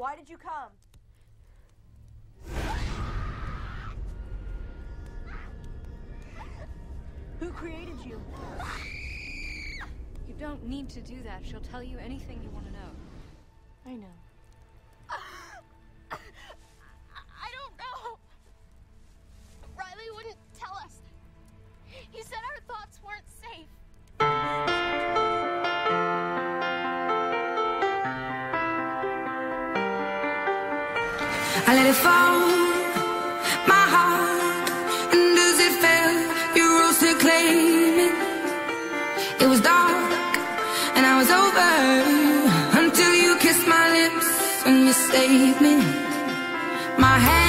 Why did you come? Who created you? You don't need to do that. She'll tell you anything you want to know. I know. I don't know. Riley wouldn't tell us. He said our thoughts weren't safe. I let it fall, my heart, and as it fell, you rose to claim it. It was dark, and I was over, until you kissed my lips and you saved me. My hand